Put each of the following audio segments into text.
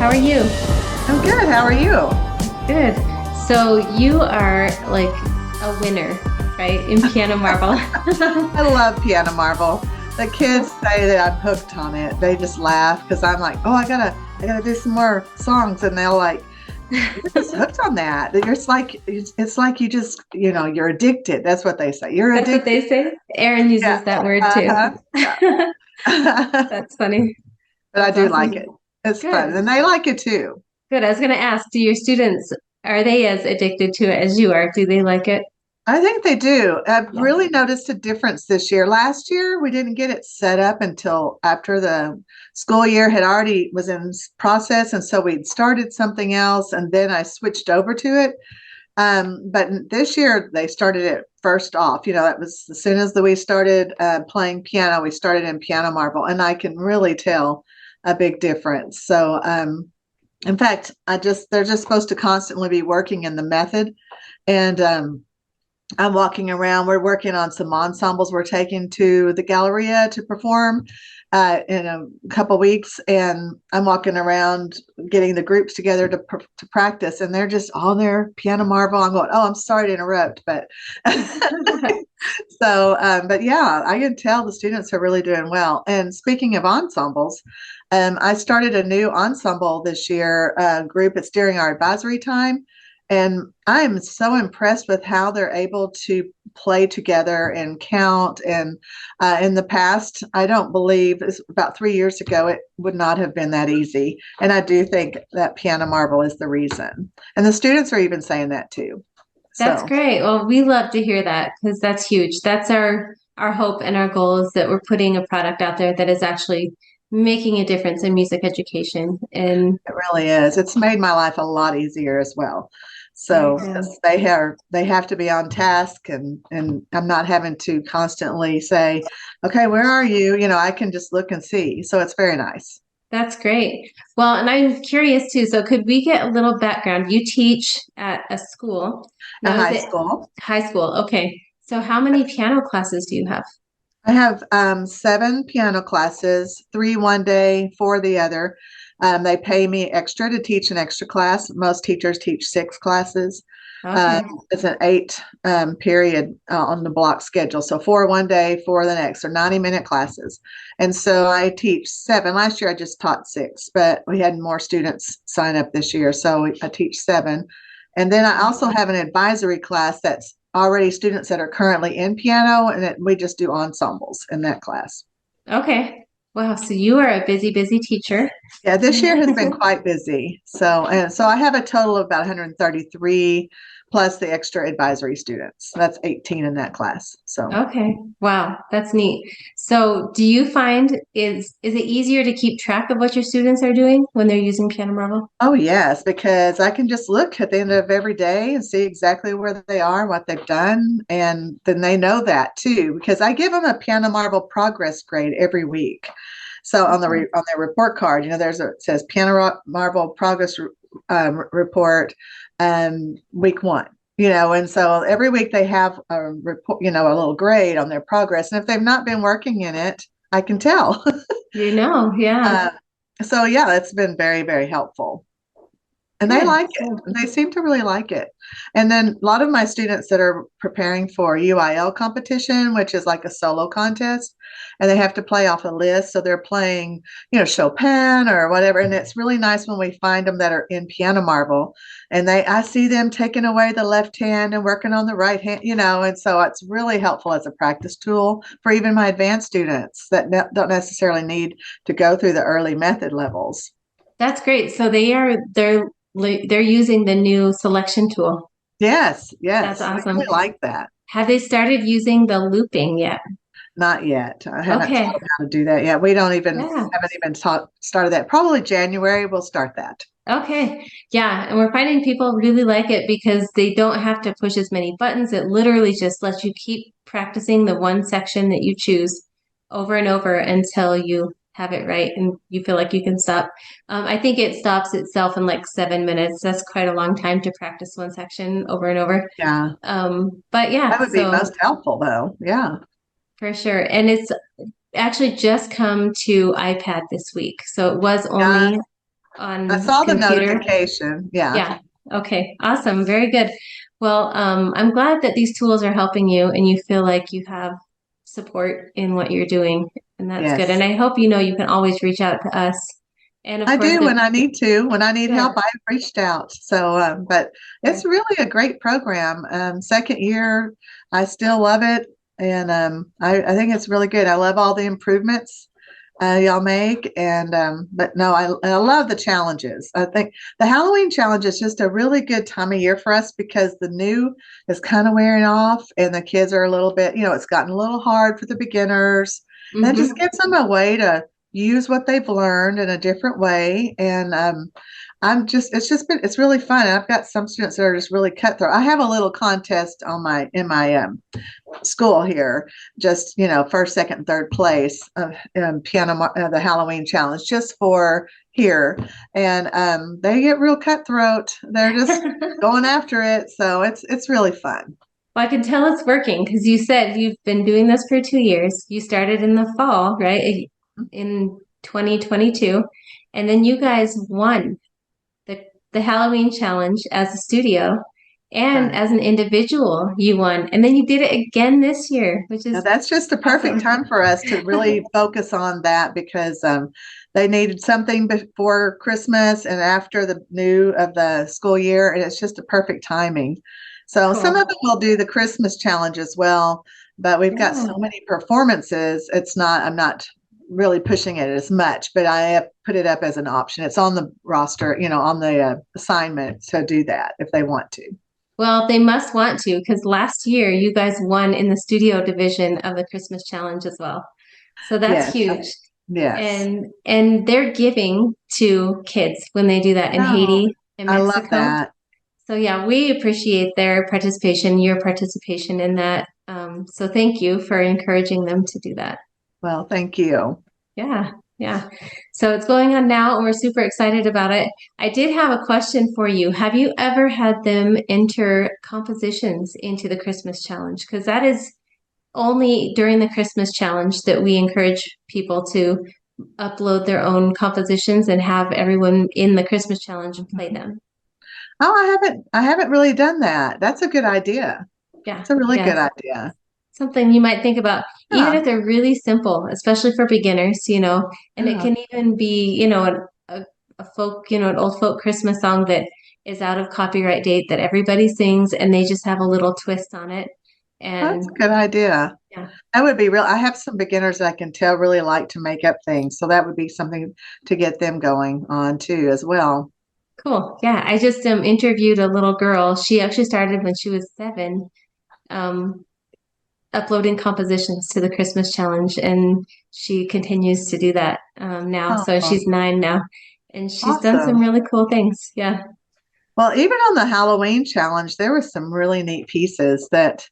How are you? I'm good. How are you? Good. So you are like a winner, right? In piano marble. I love piano marble. The kids say that I'm hooked on it. They just laugh because I'm like, oh, I gotta do some more songs, and they're like, you're just hooked on that. It's like you just, you're addicted. That's what they say. You're That's what addicted. they say. Aaron Yeah. uses that word too. Uh-huh. Yeah. That's funny. But I That's do like awesome. it. It's fun, Good. and they like it too. Good. I was going to ask, do your students, are they as addicted to it as you are? Do they like it? I think they do. I've Yeah. really noticed a difference this year. Last year, we didn't get it set up until after the school year had already was in process, and so we'd started something else, and then I switched over to it. But this year, they started it first off. That was as soon as we started playing piano, we started in piano marble, and I can really tell a big difference. So, in fact, they're just supposed to constantly be working in the method, and I'm walking around. We're working on some ensembles we're taking to the Galleria to perform in a couple weeks, and I'm walking around getting the groups together to practice, and they're just on their piano marble. I'm going, oh, I'm sorry to interrupt, but but yeah, I can tell the students are really doing well. And speaking of ensembles, I started a new ensemble this year, group. It's during our advisory time. And I'm so impressed with how they're able to play together and count. And in the past, I don't believe it's about 3 years ago, it would not have been that easy. And I do think that piano marble is the reason. And the students are even saying that too. That's So, great. Well, we love to hear that because that's huge. That's our hope and our goal is that we're putting a product out there that is actually making a difference in music education. And it really is. It's made my life a lot easier as well. there you So go. 'cause they have to be on task, and I'm not having to constantly say, okay, where are you? I can just look and see. So it's very nice. That's great. Well, and I'm curious too. So could we get a little background? You teach at a school. A Now, is high it school. high school? Okay. So how many piano classes do you have? I have 7 piano classes, 3 one day, 4 the other. They pay me extra to teach an extra class. Most teachers teach 6 classes. Uh, Okay. it's an 8 period on the block schedule. So 4 one day, 4 the next. So 90-minute classes. And so I teach 7. Last year I just taught 6, but we had more students sign up this year. So I teach 7. And then I also have an advisory class that's already students that are currently in piano, and we just do ensembles in that class. Okay. Wow. So you are a busy, busy teacher. Yeah, this year has been quite busy. So I have a total of about 133 plus the extra advisory students. That's 18 in that class. So Okay. Wow, that's neat. So do you find is it easier to keep track of what your students are doing when they're using Piano Marvel? oh yes, because I can just look at the end of every day and see exactly where they are, what they've done, and then they know that too. Because I give them a piano marble progress grade every week. So Okay. on their report card, it says piano marble progress report, week one. And so every week they have a report, a little grade on their progress, and if they've not been working in it, I can tell. Yeah. uh, so yeah, it's been very, very helpful. And they Good. like it. So, They seem to really like it. And then a lot of my students that are preparing for UIL competition, which is like a solo contest, and they have to play off a list. So they're playing, Chopin or whatever. And it's really nice when we find them that are in piano marble, and I see them taking away the left hand and working on the right hand, and so it's really helpful as a practice tool for even my advanced students that don't necessarily need to go through the early method levels. that's great. So they're using the new selection tool. Yes, That's yes. I awesome. really like that. Have they started using the looping yet? Not yet. I haven't taught Okay. them how to do that yet. We don't even Yeah. haven't even started that. Probably January we'll start that. Okay. Yeah. And we're finding people really like it because they don't have to push as many buttons. It literally just lets you keep practicing the one section that you choose over and over until you have it right and you feel like you can stop. I think it stops itself in like 7 minutes. That's quite a long time to practice one section over and over. Yeah, But that yeah, would be so most helpful though. Yeah. for sure. And it's actually just come to iPad this week. So it was Yeah. only I on saw the computer? notification. Yeah. Yeah. Okay. Awesome. Very good. Well, I'm glad that these tools are helping you and you feel like you have support in what you're doing. And that's good. And Yes. I hope you know you can always reach out to us. And of I course, do if when I need to. When I need help, good, I've reached out. So, but it's good. really a great program. Second year, I still love it, and I think it's really good. I love all the improvements y'all make, and but no, I love the challenges. I think the Halloween challenge is just a really good time of year for us because the new is kind of wearing off, and the kids are a little bit, it's gotten a little hard for the beginners. And it just Hmm. gives them a way to use what they've learned in a different way. And it's really fun. I've got some students that are just really cutthroat. I have a little contest in my school here, just, first, second, third place of the Halloween challenge just for here. And they get real cutthroat. They're just going after it. So it's really fun. Well, I can tell it's working because you said you've been doing this for 2 years. You started in the fall, right? In 2022. And then you guys won the Halloween challenge as a studio and Right. as an individual, you won. And then you did it again this year, which Now is that's just a perfect awesome. time for us to really focus on that because they needed something before Christmas and after the new of the school year, and it's just a perfect timing. So some of Cool. them will do the Christmas challenge as well, but we've got Yeah. so many performances. I'm not really pushing it as much, but I have put it up as an option. It's on the roster, on the assignment to do that if they want to. Well, they must want to because last year you guys won in the studio division of the Christmas challenge as well. So that's Yes, huge. yes. And they're giving to kids when they do that in Oh, Haiti and I love Mexico. that. So yeah, we appreciate their participation, your participation in that. So thank you for encouraging them to do that. Well, thank you. Yeah, yeah. So it's going on now, and we're super excited about it. I did have a question for you. Have you ever had them enter compositions into the Christmas challenge? Because that is only during the Christmas challenge that we encourage people to upload their own compositions and have everyone in the Christmas challenge play Mhm. them. Oh, I haven't really done that. That's a good idea. Yeah, It's a really good yes. idea. Something you might think about, even Yeah. if they're really simple, especially for beginners, and it Yeah. can even be, a folk, an old folk Christmas song that is out of copyright date that everybody sings and they just have a little twist on it. That's And a good idea. yeah, That would be real. I have some beginners that I can tell really like to make up things. So that would be something to get them going on too as well. cool. Yeah, I just interviewed a little girl. She actually started when she was 7, um, uploading compositions to the Christmas challenge, and she continues to do that now. So Oh, she's 9 now, and she's done some awesome. really cool things. Yeah. Well, even on the Halloween challenge, there were some really neat pieces that,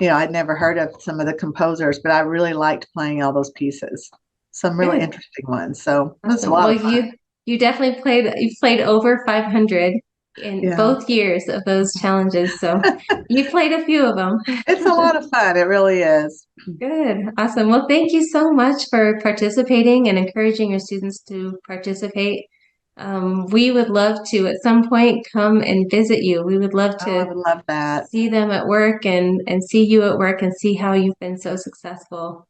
I'd never heard of some of the composers, but I really liked playing all those pieces. Some really Good. interesting ones. So it was a Awesome. lot Well, of fun. you definitely you've played over 500 in Yeah. both years of those challenges. So you played a few of them. It's a lot of fun. It really is. Good. Awesome. Well, thank you so much for participating and encouraging your students to participate. We would love to at some point come and visit you. We would love Oh, I to would love that. see them at work and see you at work and see how you've been so successful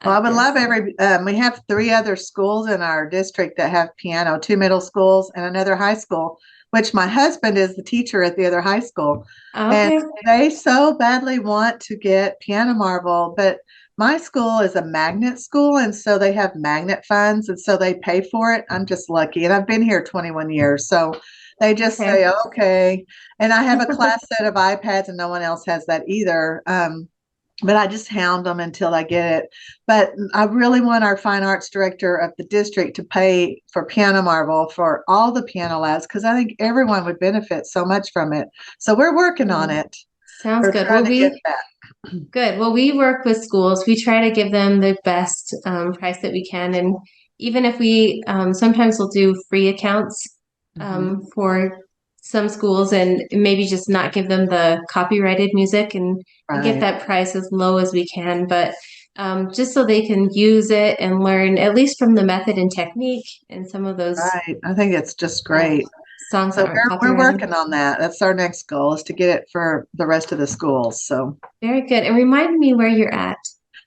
Well, I at would love this. we have 3 other schools in our district that have piano, 2 middle schools and another high school, which my husband is the teacher at the other high school. And Okay. they so badly want to get piano marble, but my school is a magnet school. And so they have magnet funds. And so they pay for it. I'm just lucky. And I've been here 21 years. So they just Okay. say, okay. And I have a class set of iPads and no one else has that either. But I just hound them until I get it. But I really want our fine arts director of the district to pay for piano marble for all the piano labs because I think everyone would benefit so much from it. So we're working on Mm, it. sounds We're good. trying Well, to get we that. Good. Well, we work with schools. We try to give them the best price that we can. And even if we sometimes we'll do free accounts Mhm. for some schools and maybe just not give them the copyrighted music and get Right. that price as low as we can. But just so they can use it and learn at least from the method and technique and some of those Right. I think it's just great. songs So that aren't we're copyrighted. working on that. That's our next goal, is to get it for the rest of the schools. So Very good. And remind me where you're at.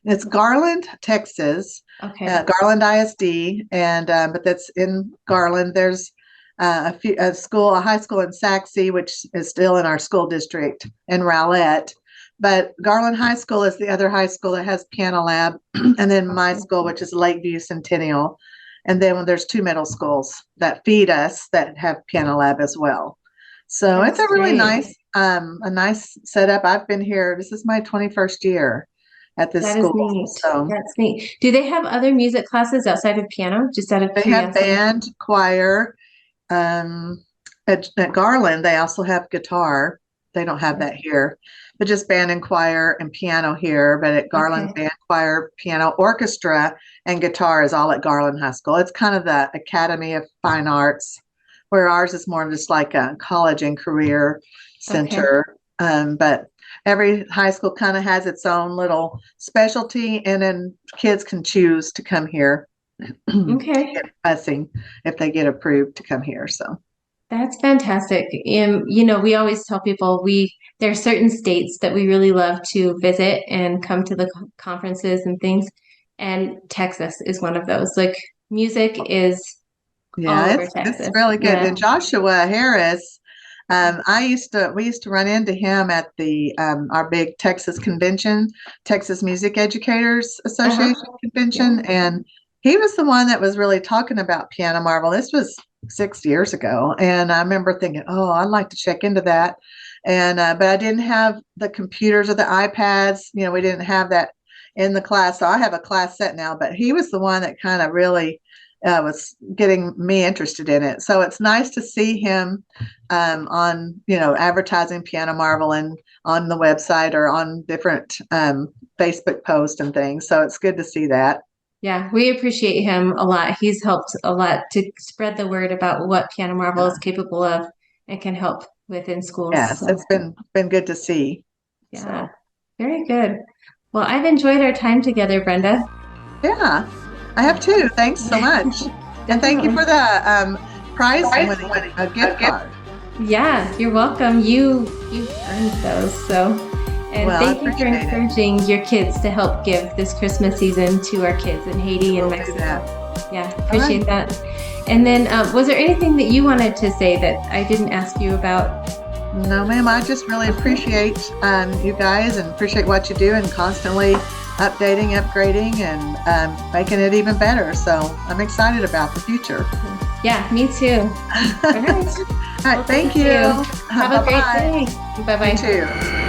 it's Garland, Texas, Okay. Garland ISD, and but that's in Garland. There's a high school in Saxe, which is still in our school district, in Rowlett. But Garland High School is the other high school that has piano lab, and then my Okay. school, which is Lakeview Centennial, and then when there's two middle schools that feed us that have piano lab as well. So it's That's a really great. nice setup. I've been here. This is my 21st year at this That is school. neat. So That's neat. Do they have other music classes outside of piano? Just out of they have curiosity. band, choir. Um, at Garland, they also have guitar. They don't have that here, but just band and choir and piano here. But at Garland, Okay. band, choir, piano, orchestra, and guitar is all at Garland High School. It's kind of the Academy of Fine Arts, where ours is more just like a college and career Okay. center. But every high school kind of has its own little specialty, and then kids can choose to come here to Okay. get busing if they get approved to come here. So That's fantastic. We always tell people there are certain states that we really love to visit and come to the conferences and things, and Texas is one of those. Like music is all yeah, over it's Texas. really good. Yeah. And Joshua Harris, we used to run into him at the our big Texas convention, Texas Music Educators Uh-huh. Association Yeah. convention, and he was the one that was really talking about Piano Marvel. This was 6 years ago, and I remember thinking, oh, I'd like to check into that, and but I didn't have the computers or the iPads. We didn't have that in the class, so I have a class set now. But he was the one that kind of really was getting me interested in it. So it's nice to see him on, advertising Piano Marvel and on the website or on different Facebook posts and things. So it's good to see that. Yeah, we appreciate him a lot. He's helped a lot to spread the word about what Piano Marvel is Uh, capable of and can help within schools. yes, So, it's been good to see. yeah, So very good. Well, I've enjoyed our time together, Brenda. yeah, I have too. Thanks so much, and thank you Definitely. for the prize winning a gift card. Yeah, you're welcome. You earned those. So, and Well, I thank you for appreciate it. encouraging your kids to help give this Christmas season to our kids in Haiti and We'll do Mexico. that. Yeah, All right. appreciate that. And then, was there anything that you wanted to say that I didn't ask you about? No, ma'am. I just really appreciate you guys and appreciate what you do and constantly updating, upgrading, and making it even better. So I'm excited about the future. Yeah, me too. All right. All right. Well, Thank thank you. you. Have a great Bye-bye. day. Bye You bye. too.